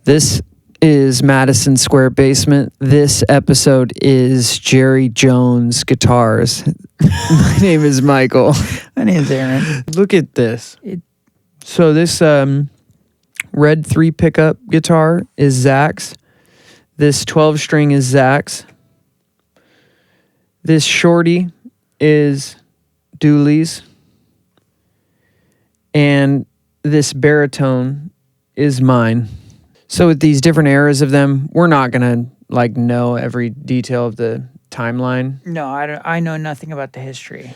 This is Madison Square Basement. This episode is Jerry Jones Guitars. My name is Michael. My name's Aaron. Look at this. So this red 3 pickup guitar is Zach's. This 12 string is Zach's. This shorty is Dooley's. And this baritone is mine. So with these different eras of them, we're not going to know every detail of the timeline. No, I know nothing about the history.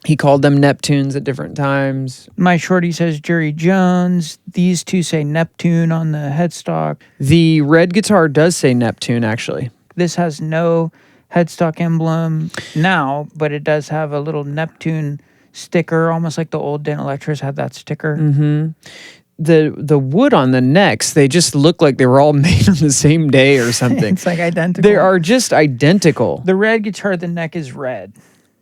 He called them Neptunes at different times. My shorty says Jerry Jones. These two say Neptune on the headstock. The red guitar does say Neptune, actually. This has no headstock emblem now, but it does have a little Neptune sticker, almost like the old Dan Electras had that sticker. Mm-hmm. The wood on the necks, they just look like they were all made on the same day or something. It's like identical. They are just identical. The red guitar, the neck is red.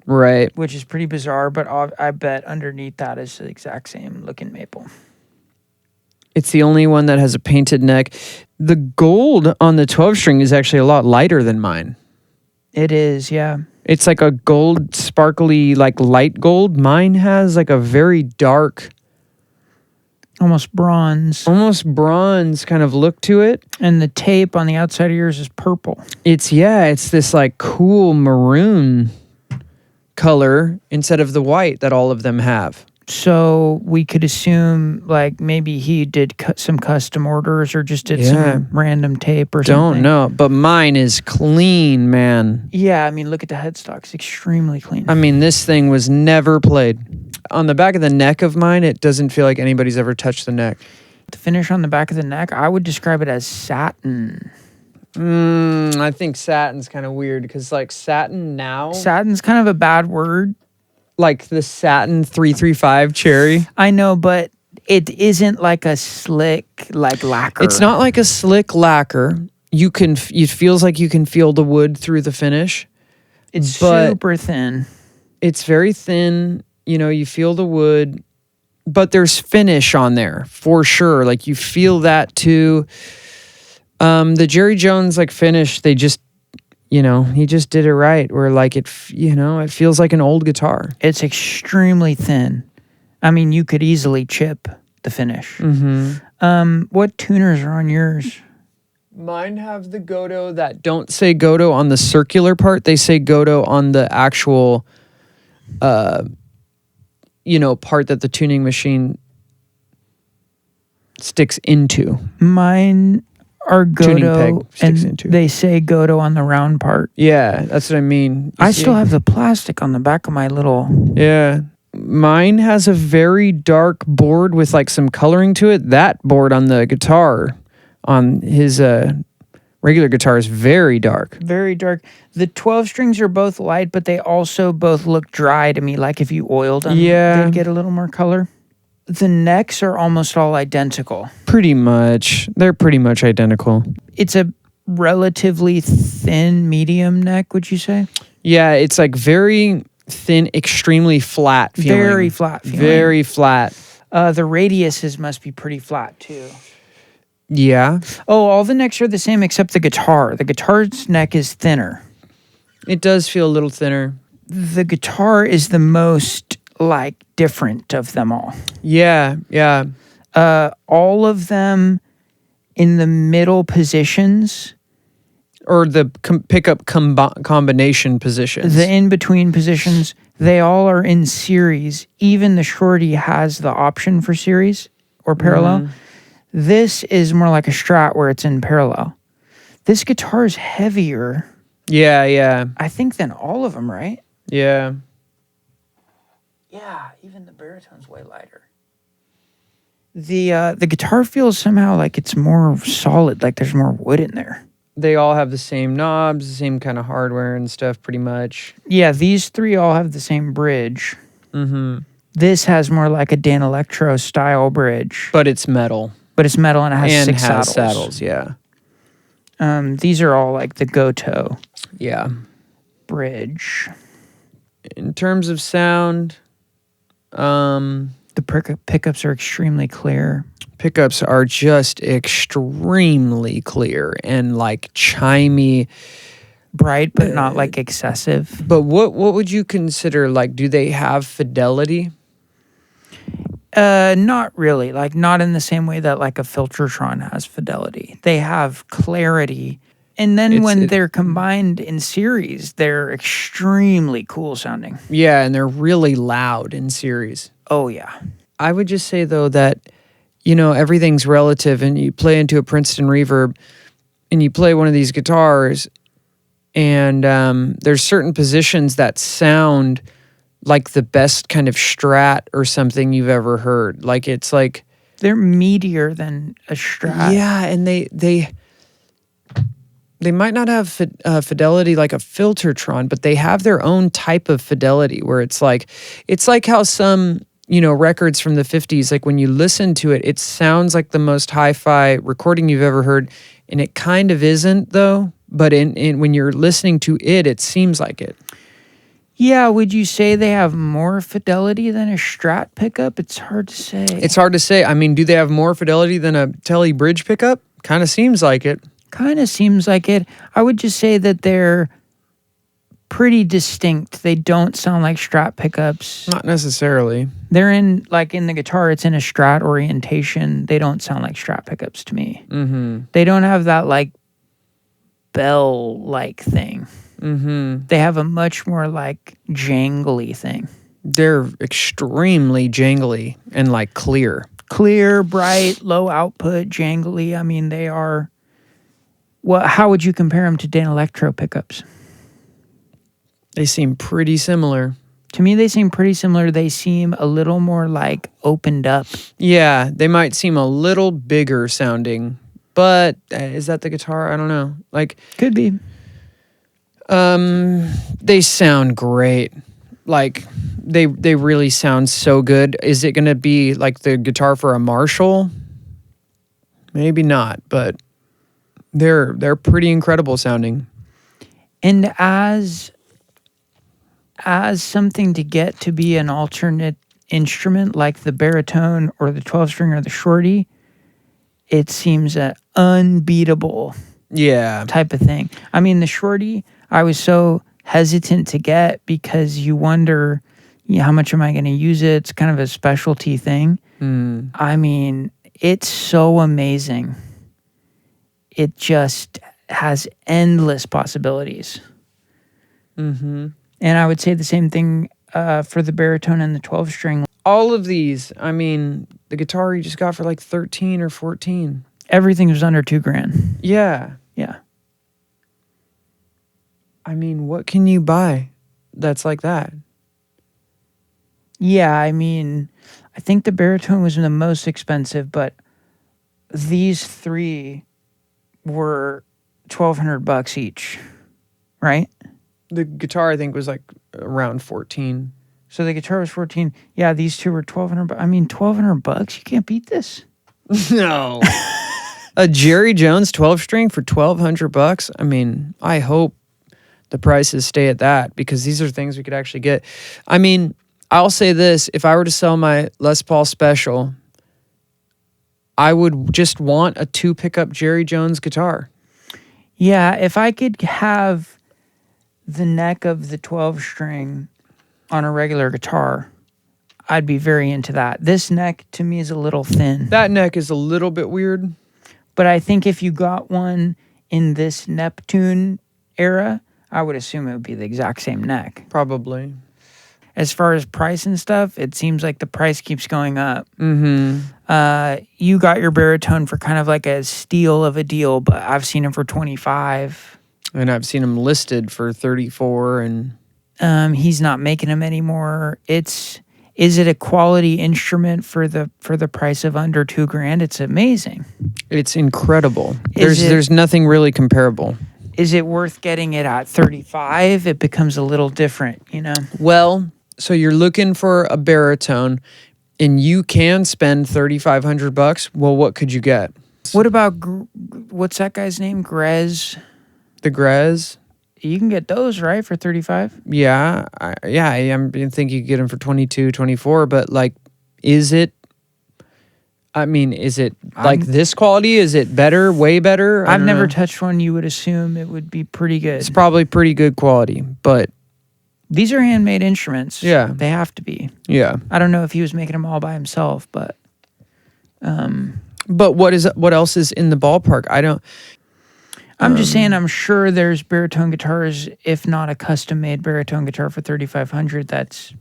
Right. Which is pretty bizarre, but I bet underneath that is the exact same looking maple. It's the only one that has a painted neck. The gold on the 12 string is actually a lot lighter than mine. It is, yeah. It's like a gold, sparkly, like light gold. Mine has like a very dark, almost bronze kind of look to it. And the tape on the outside of yours is purple. It's this like cool maroon color instead of the white that all of them have. So we could assume like maybe he did some custom orders or just did some random tape or something. Don't know, but mine is clean, man. Yeah, I mean, look at the headstock. It's extremely clean. I mean, this thing was never played. On the back of the neck of mine, it doesn't feel like anybody's ever touched the neck. The finish on the back of the neck, I would describe it as satin. I think satin's kind of weird because like satin now... Satin's kind of a bad word. Like the satin 335 cherry. I know, but it isn't like a slick like lacquer. It's not like a slick lacquer. It feels like you can feel the wood through the finish. It's super thin. It's very thin. You know, you feel the wood, but there's finish on there for sure. Like you feel that too. The Jerry Jones like finish, they just, he just did it right. Where like it feels like an old guitar. It's extremely thin. I mean, you could easily chip the finish. Mm-hmm. What tuners are on yours? Mine have the Godo that don't say Godo on the circular part. They say Godo on the actual, part that the tuning machine sticks into. Mine are Godo, and into. They say Godo on the round part. Yeah, that's what I mean. I still have the plastic on the back of my little... Yeah. Mine has a very dark board with like some coloring to it. That board on the guitar, on his regular guitar, is very dark. Very dark. The 12 strings are both light, but they also both look dry to me. Like if you oiled them, they'd get a little more color. The necks are almost all identical. Pretty much. They're pretty much identical. It's a relatively thin medium neck, would you say? Yeah, it's like very thin, extremely flat feeling. Very flat feeling. Very flat. The radiuses must be pretty flat too. Yeah. Oh, all the necks are the same except the guitar. The guitar's neck is thinner. It does feel a little thinner. The guitar is the most different of them all. Yeah. All of them in the middle positions, or the pickup combination positions. The in-between positions, they all are in series. Even the shorty has the option for series or parallel. Mm-hmm. This is more like a Strat where it's in parallel. This guitar is heavier. Yeah. I think than all of them, right? Yeah. Yeah, even the baritone's way lighter. The guitar feels somehow like it's more solid, like there's more wood in there. They all have the same knobs, the same kind of hardware and stuff, pretty much. Yeah, these three all have the same bridge. Mm-hmm. This has more like a Dan Electro style bridge. But it's metal. And it has six saddles, yeah. These are all like the Goto. Yeah. Bridge. In terms of sound... the pickups are extremely clear. pickups are just extremely clear and like chimey. Bright, but not like excessive. But what would you consider, like, do they have fidelity? Not really. Like, not in the same way that like a Filtertron has fidelity. They have clarity. And then when they're combined in series, they're extremely cool sounding. Yeah, and they're really loud in series. Oh, yeah. I would just say, though, that, you know, everything's relative, and you play into a Princeton reverb and you play one of these guitars, and there's certain positions that sound like the best kind of Strat or something you've ever heard. Like, it's like... They're meatier than a Strat. Yeah, and they might not have fidelity like a Filtertron, but they have their own type of fidelity where it's like how some, you know, records from the 50s, like when you listen to it, it sounds like the most hi-fi recording you've ever heard, and it kind of isn't, though. But in when you're listening to it, it seems like it. Yeah, would you say they have more fidelity than a Strat pickup? It's hard to say. It's hard to say. I mean, do they have more fidelity than a Tele Bridge pickup? Kind of seems like it. Kind of seems like it. I would just say that they're pretty distinct. They don't sound like Strat pickups. Not necessarily. They're in the guitar, it's in a Strat orientation. They don't sound like Strat pickups to me. Mm-hmm. They don't have that like bell-like thing. Mm-hmm. They have a much more like jangly thing. They're extremely jangly and like clear. Clear, bright, low output, jangly. I mean, they are... Well, how would you compare them to Dan Electro pickups? They seem pretty similar. To me, they seem pretty similar. They seem a little more like opened up. Yeah, they might seem a little bigger sounding, but is that the guitar? I don't know. Like, could be. They sound great. Like, they really sound so good. Is it going to be like the guitar for a Marshall? Maybe not, but they're pretty incredible sounding. And as something to get to be an alternate instrument like the baritone or the 12-string or the shorty, it seems an unbeatable type of thing. I mean, the shorty, I was so hesitant to get because you wonder, how much am I going to use it? It's kind of a specialty thing. I mean, it's so amazing. It just has endless possibilities. Mm-hmm. And I would say the same thing for the baritone and the 12-string. All of these, I mean, the guitar you just got for like 13 or 14. Everything was under $2,000. Yeah. Yeah. I mean, what can you buy that's like that? Yeah, I mean, I think the baritone was the most expensive, but these three were $1,200 each, right? The guitar, I think, was like around 14. So the guitar was 14. Yeah, these two were $1,200. I mean, $1,200. You can't beat this. No. A Jerry Jones 12-string for $1,200. I mean, I hope the prices stay at that because these are things we could actually get. I mean, I'll say this: if I were to sell my Les Paul Special, I would just want a 2-pickup Jerry Jones guitar. Yeah, if I could have the neck of the 12-string on a regular guitar, I'd be very into that. This neck, to me, is a little thin. That neck is a little bit weird. But I think if you got one in this Neptune era, I would assume it would be the exact same neck. Probably. As far as price and stuff, it seems like the price keeps going up. Mm-hmm. You got your baritone for kind of like a steal of a deal, but I've seen him for $25. And I've seen him listed for $34, and he's not making them anymore. Is it a quality instrument for the price of under $2,000? It's amazing. It's incredible. There's nothing really comparable. Is it worth getting it at $35? It becomes a little different, Well, so you're looking for a baritone, and you can spend $3,500. Well, what could you get? What about what's that guy's name? Grez. The Grez? You can get those, right, for $35? Yeah. I think you could get them for $22, $24, but like, is it I mean, is it like this quality? Is it better? Way better? I I've don't never know. touched one. You would assume it would be pretty good. It's probably pretty good quality, but These are handmade instruments. Yeah. They have to be. yeah. I don't know if he was making them all by himself, but But what else is in the ballpark? I don't. I'm just saying I'm sure there's baritone guitars, if not a custom-made baritone guitar for $3,500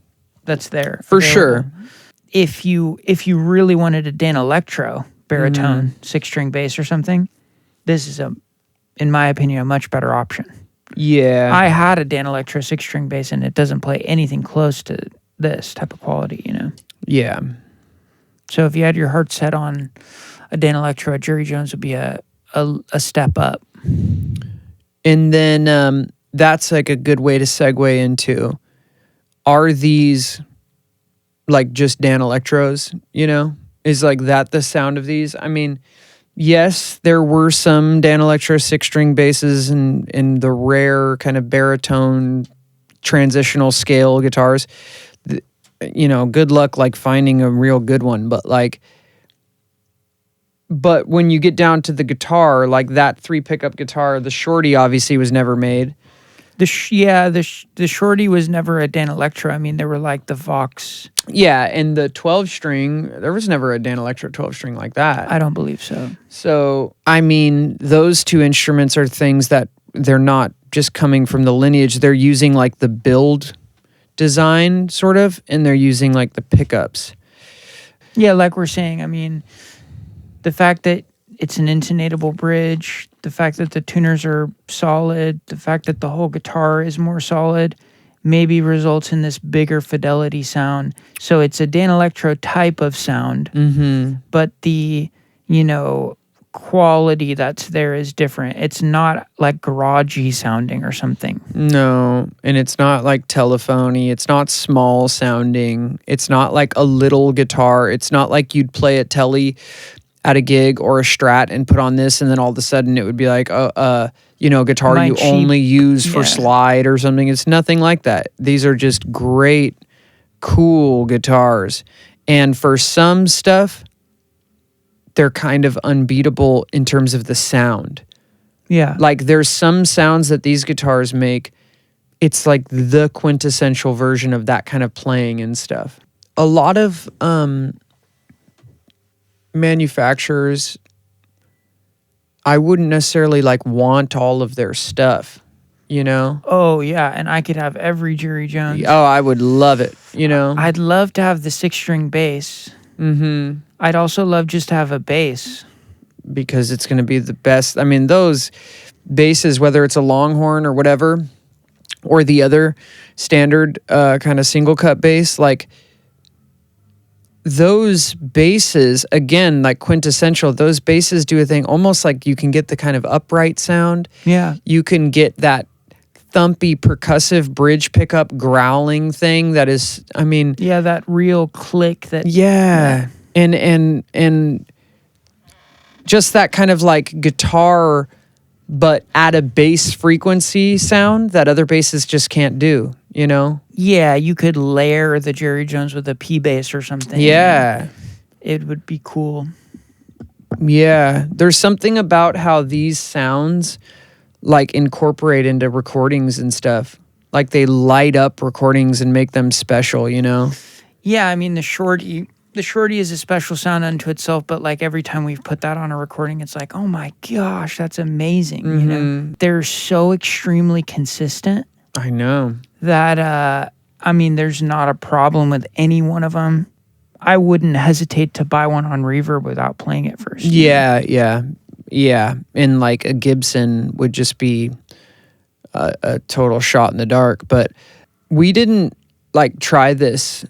that's there. For available. sure. If you really wanted a Dan Electro baritone 6-string bass or something, this is in my opinion, a much better option. Yeah. I had a Dan Electro 6-string bass and it doesn't play anything close to this type of quality, you know? Yeah. So if you had your heart set on a Dan Electro, a Jerry Jones would be a step up. And then that's like a good way to segue into, are these like just Dan Electros, you know? Is like that the sound of these? I mean, yes, there were some Dan Electro 6-string basses and the rare kind of baritone transitional scale guitars. You know, good luck like finding a real good one, but when you get down to the guitar, like that 3 pickup guitar, the Shorty obviously was never made. The Shorty was never a Dan Electro. I mean, they were like the Vox. Yeah, and the 12-string, there was never a Dan Electro 12-string like that. I don't believe so. So, I mean, those two instruments are things that they're not just coming from the lineage. They're using like the build design sort of, and they're using like the pickups. Yeah, like we're saying, I mean, the fact that it's an intonatable bridge, the fact that the tuners are solid, the fact that the whole guitar is more solid, maybe results in this bigger fidelity sound. So it's a Dan Electro type of sound, but the, you know, quality that's there is different. It's not like garagey sounding or something. No, and it's not like telephony. It's not small sounding. It's not like a little guitar. It's not like you'd play a telly at a gig or a Strat and put on this, and then all of a sudden it would be like, you know, guitar My you cheap- only use for yeah. slide or something. It's nothing like that. These are just great, cool guitars. And for some stuff, they're kind of unbeatable in terms of the sound. Yeah. Like there's some sounds that these guitars make. It's like the quintessential version of that kind of playing and stuff. A lot of manufacturers, I wouldn't necessarily like want all of their stuff, you know? Oh, yeah. And I could have every Jerry Jones. Oh, I would love it, you know? I'd love to have the 6-string bass. Mm-hmm. I'd also love just to have a bass. Because it's going to be the best. I mean, those basses, whether it's a Longhorn or whatever, or the other standard kind of single cut bass, like those basses, again, like quintessential, those basses do a thing almost like you can get the kind of upright sound. Yeah. You can get that thumpy percussive bridge pickup growling thing that is, I mean. Yeah, that real click that. Yeah. And just that kind of like guitar, but at a bass frequency sound that other basses just can't do, you know? Yeah, you could layer the Jerry Jones with a P bass or something. Yeah. It would be cool. Yeah. There's something about how these sounds like incorporate into recordings and stuff. Like they light up recordings and make them special, you know? Yeah, I mean, the Shorty is a special sound unto itself, but like every time we've put that on a recording, it's like, oh my gosh, that's amazing. You know, they're so extremely consistent. I know. That, I mean, there's not a problem with any one of them. I wouldn't hesitate to buy one on Reverb without playing it first. Yeah. And like a Gibson would just be a total shot in the dark. But we didn't like try this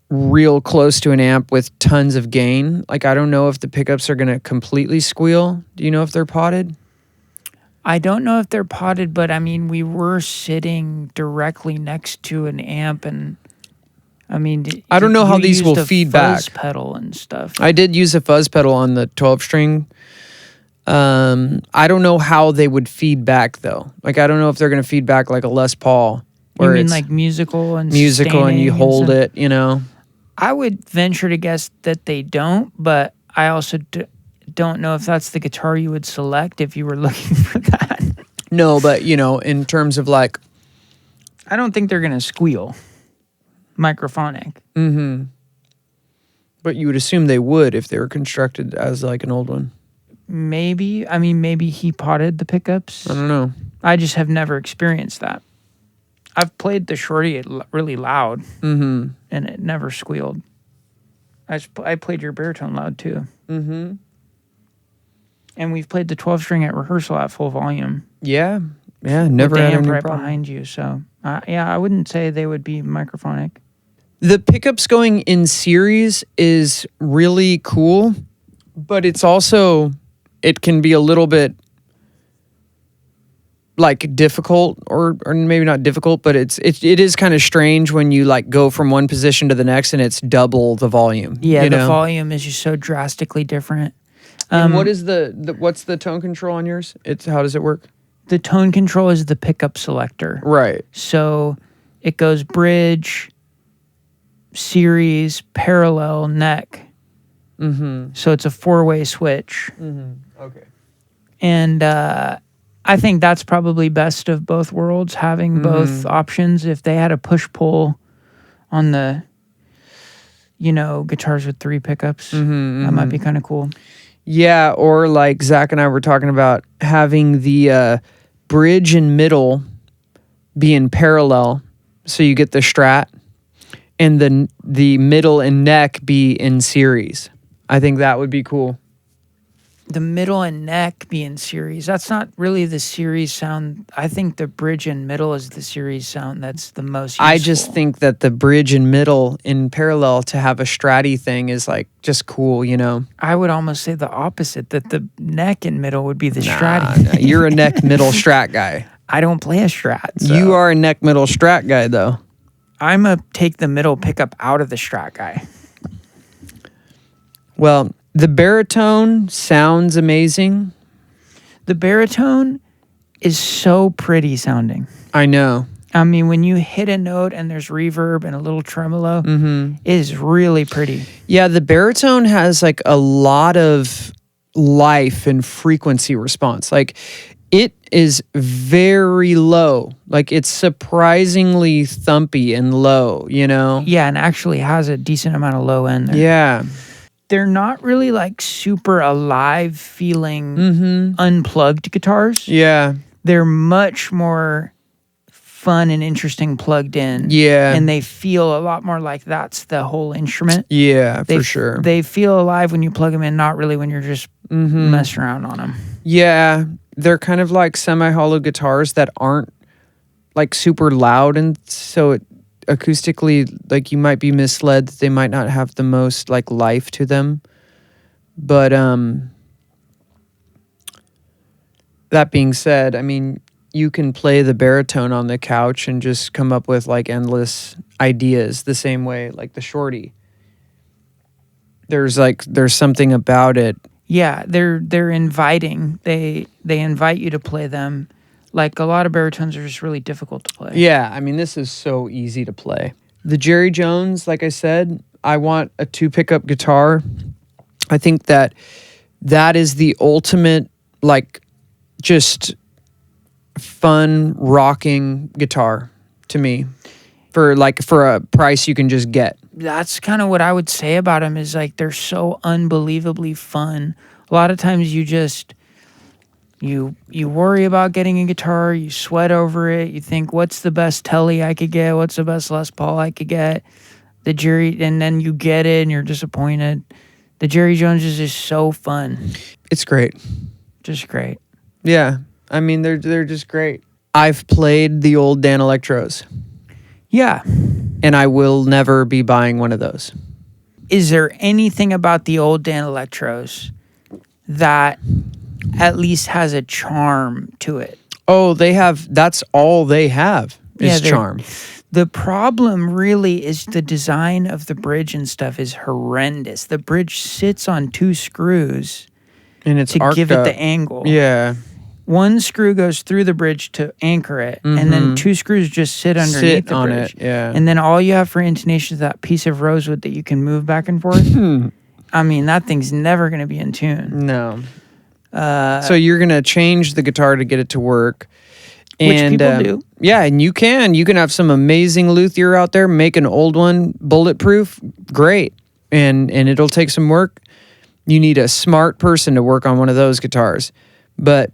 real close to an amp with tons of gain. Like, I don't know if the pickups are going to completely squeal. Do you know if they're potted? I don't know if they're potted, but I mean, we were sitting directly next to an amp, and I mean, I don't know how these will used a feed fuzz back. pedal and stuff. I did use a fuzz pedal on the 12-string. I don't know how they would feed back though. Like, I don't know if they're going to feed back like a Les Paul. You mean like musical and you sustaining hold stuff? it, you know? I would venture to guess that they don't, but I also don't know if that's the guitar you would select if you were looking for that. No, but in terms of like, I don't think they're gonna squeal. Microphonic. but you would assume they would if they were constructed as like an old one. Maybe. I mean, maybe he potted the pickups. I don't know. I just have never experienced that. I've played the shorty really loud, and it never squealed. I played your baritone loud too. And we've played the 12-string at rehearsal at full volume. Yeah, never with the had amp any right problem. behind you. So, I wouldn't say they would be microphonic. The pickups going in series is really cool, but it's also, it can be a little bit like difficult, or maybe not difficult, but it is kind of strange when you like go from one position to the next and it's double the volume. Yeah, the volume is just so drastically different. And what is what's the tone control on yours? How does it work? The tone control is the pickup selector. Right. So it goes bridge, series, parallel, neck. So it's a 4-way switch. Okay. And I think that's probably best of both worlds, having both options. If they had a push-pull on the, guitars with 3 pickups, that might be kind of cool. Yeah, or like Zach and I were talking about having the bridge and middle be in parallel, so you get the Strat, and the middle and neck be in series. I think that would be cool. The middle and neck be in series. That's not really the series sound. I think the bridge and middle is the series sound that's the most useful. I just think that the bridge and middle in parallel to have a Stratty thing is like just cool, I would almost say the opposite, that the neck and middle would be the Strat. Nah, you're a neck middle Strat guy. I don't play a Strat. So. You are a neck middle Strat guy, though. I'm a take the middle pickup out of the Strat guy. Well, the baritone sounds amazing. The baritone is so pretty sounding. I know. I mean, when you hit a note and there's reverb and a little tremolo, it is really pretty. Yeah, the baritone has like a lot of life and frequency response. Like it is very low. Like it's surprisingly thumpy and low, Yeah, and actually has a decent amount of low end there. Yeah. They're not really like super alive feeling unplugged guitars. Yeah. They're much more fun and interesting plugged in. Yeah. And they feel a lot more like that's the whole instrument. Yeah, for sure. They feel alive when you plug them in, not really when you're just messing around on them. Yeah. They're kind of like semi-hollow guitars that aren't like super loud, and so acoustically, like you might be misled that they might not have the most like life to them. But that being said, I mean, you can play the baritone on the couch and just come up with like endless ideas the same way like the shorty. There's something about it. Yeah, they're inviting. They invite you to play them. Like a lot of baritones are just really difficult to play. Yeah, I mean, this is so easy to play. The Jerry Jones, like I said, I want a 2-pickup guitar. I think that is the ultimate, like, just fun, rocking guitar to me. For a price you can just get. That's kind of what I would say about them, is like they're so unbelievably fun. A lot of times you just... You worry about getting a guitar, you sweat over it, you think, what's the best Telly I could get? What's the best Les Paul I could get? And then you get it and you're disappointed. The Jerry Jones is just so fun. It's great. Just great. Yeah. I mean, they're just great. I've played the old Dan Electros. Yeah. And I will never be buying one of those. Is there anything about the old Dan Electros that at least has a charm to it? Oh, that's all they have is charm. The problem really is the design of the bridge and stuff is horrendous. The bridge sits on 2 screws And it's to arced give it up. the angle. Yeah. One screw goes through the bridge to anchor it, and then 2 screws just sit underneath the on bridge. it, yeah. And then all you have for intonation is that piece of rosewood that you can move back and forth. I mean, that thing's never going to be in tune. No. So you're going to change the guitar to get it to work. Which people do. Yeah, and you can. You can have some amazing luthier out there, make an old one bulletproof. Great. And it'll take some work. You need a smart person to work on one of those guitars. But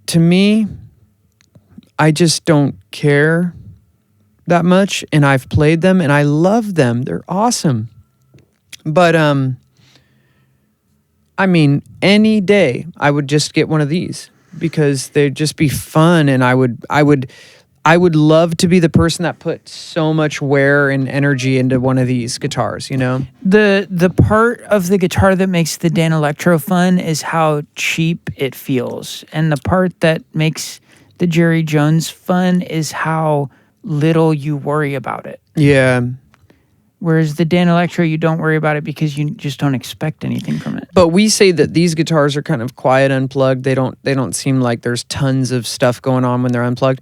to me, I just don't care that much, and I've played them and I love them. They're awesome. But I mean, any day I would just get one of these because they'd just be fun, and I would love to be the person that put so much wear and energy into one of these guitars, you know? The part of the guitar that makes the Dan Electro fun is how cheap it feels. And the part that makes the Jerry Jones fun is how little you worry about it. Yeah. Whereas the Dan Electro, you don't worry about it because you just don't expect anything from it. But we say that these guitars are kind of quiet unplugged. They don't seem like there's tons of stuff going on when they're unplugged.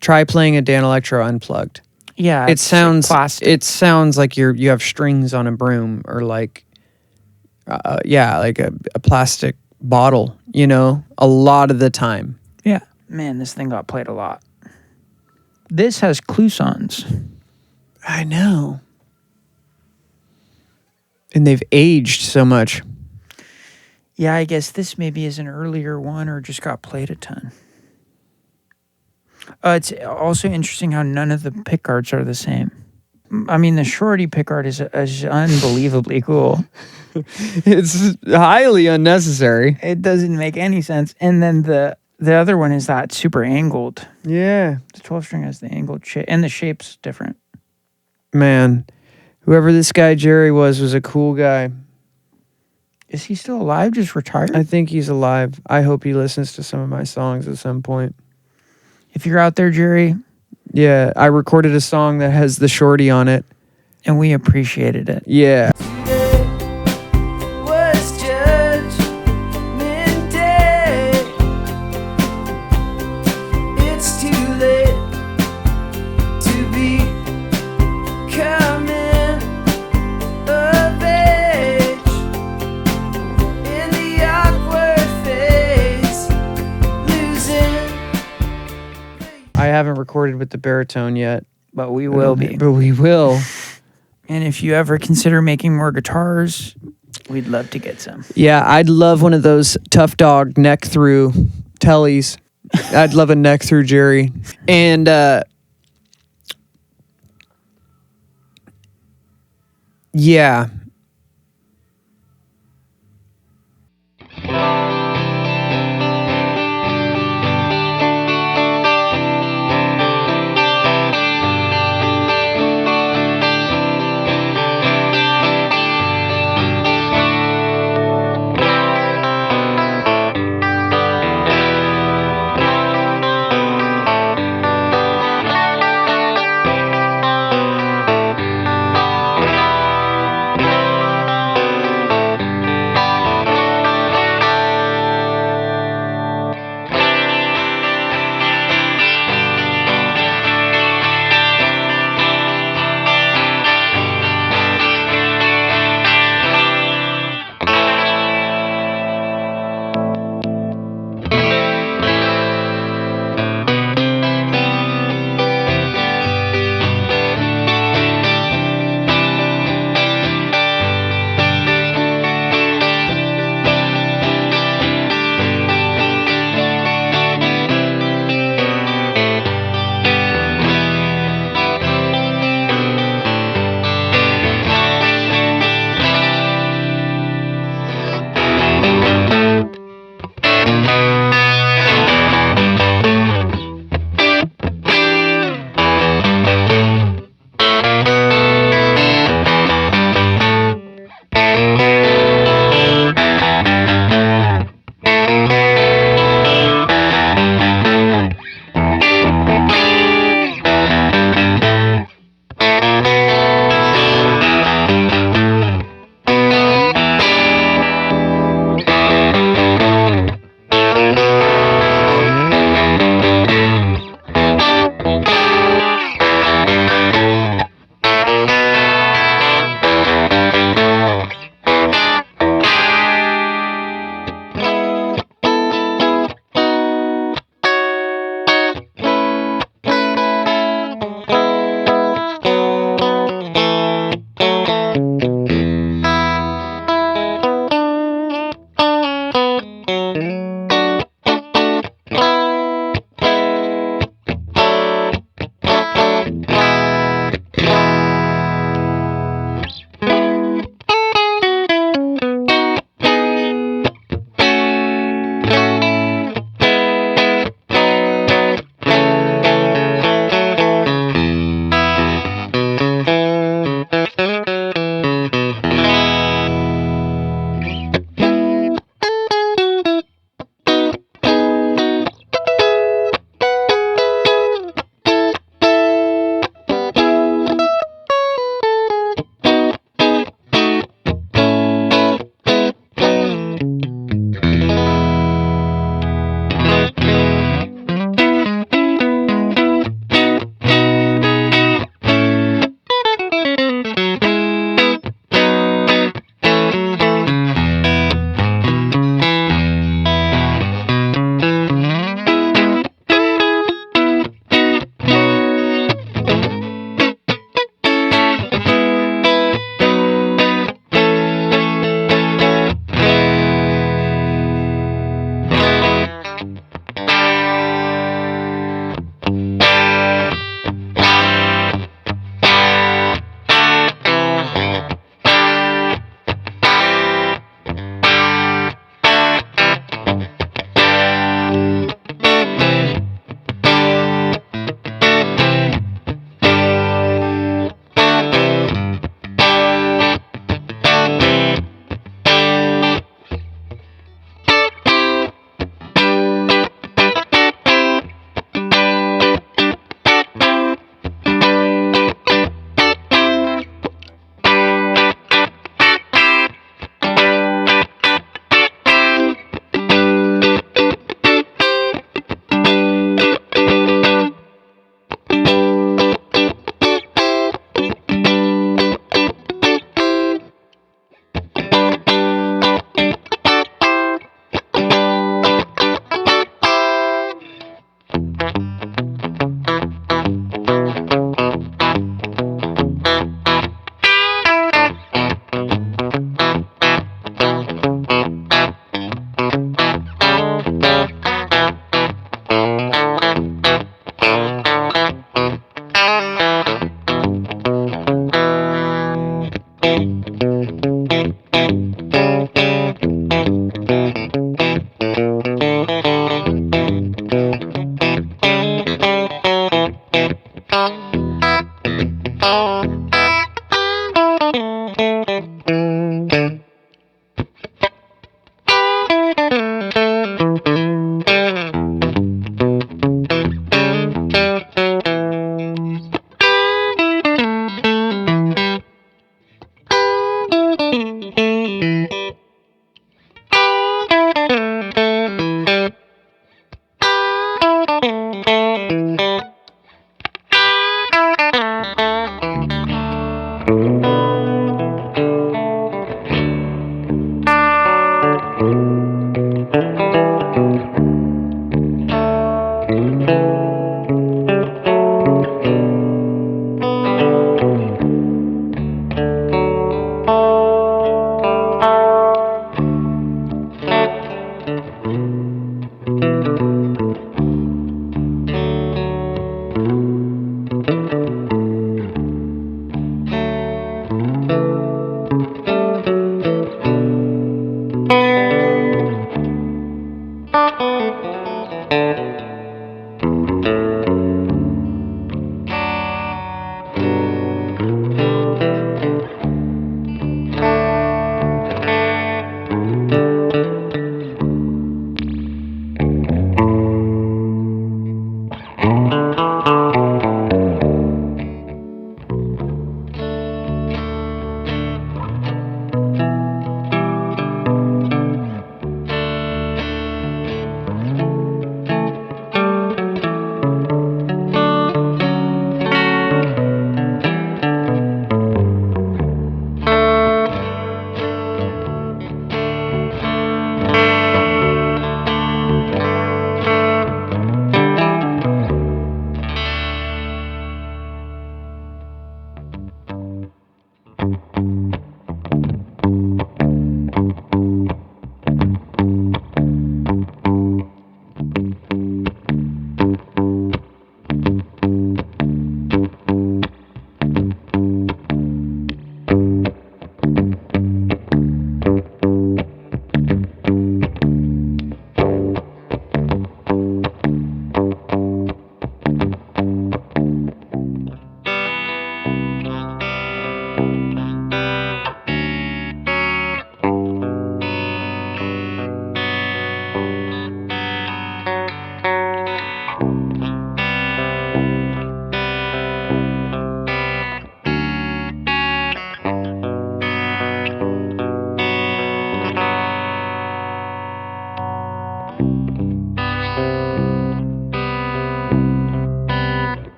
Try playing a Dan Electro unplugged. Yeah, It sounds plastic. it sounds like you have strings on a broom, or like like a plastic bottle, you know, a lot of the time. Yeah. Man, this thing got played a lot. This has cloisons. I know. And they've aged so much. Yeah, I guess this maybe is an earlier one or just got played a ton. It's also interesting how none of the pickguards are the same. I mean, the shorty pickguard is unbelievably cool. It's highly unnecessary. It doesn't make any sense. And then the other one is that super angled. Yeah. The 12 string has the angled shape, and the shape's different. Man, whoever this guy Jerry was a cool guy. Is he still alive? Just retired? I think he's alive. I hope he listens to some of my songs at some point. If you're out there, Jerry. Yeah, I recorded a song that has the shorty on it. And we appreciated it. Yeah. I haven't recorded with the baritone yet. But we will be. But we will. And if you ever consider making more guitars, we'd love to get some. Yeah, I'd love one of those tough dog neck through tellies. I'd love a neck through Jerry. And yeah.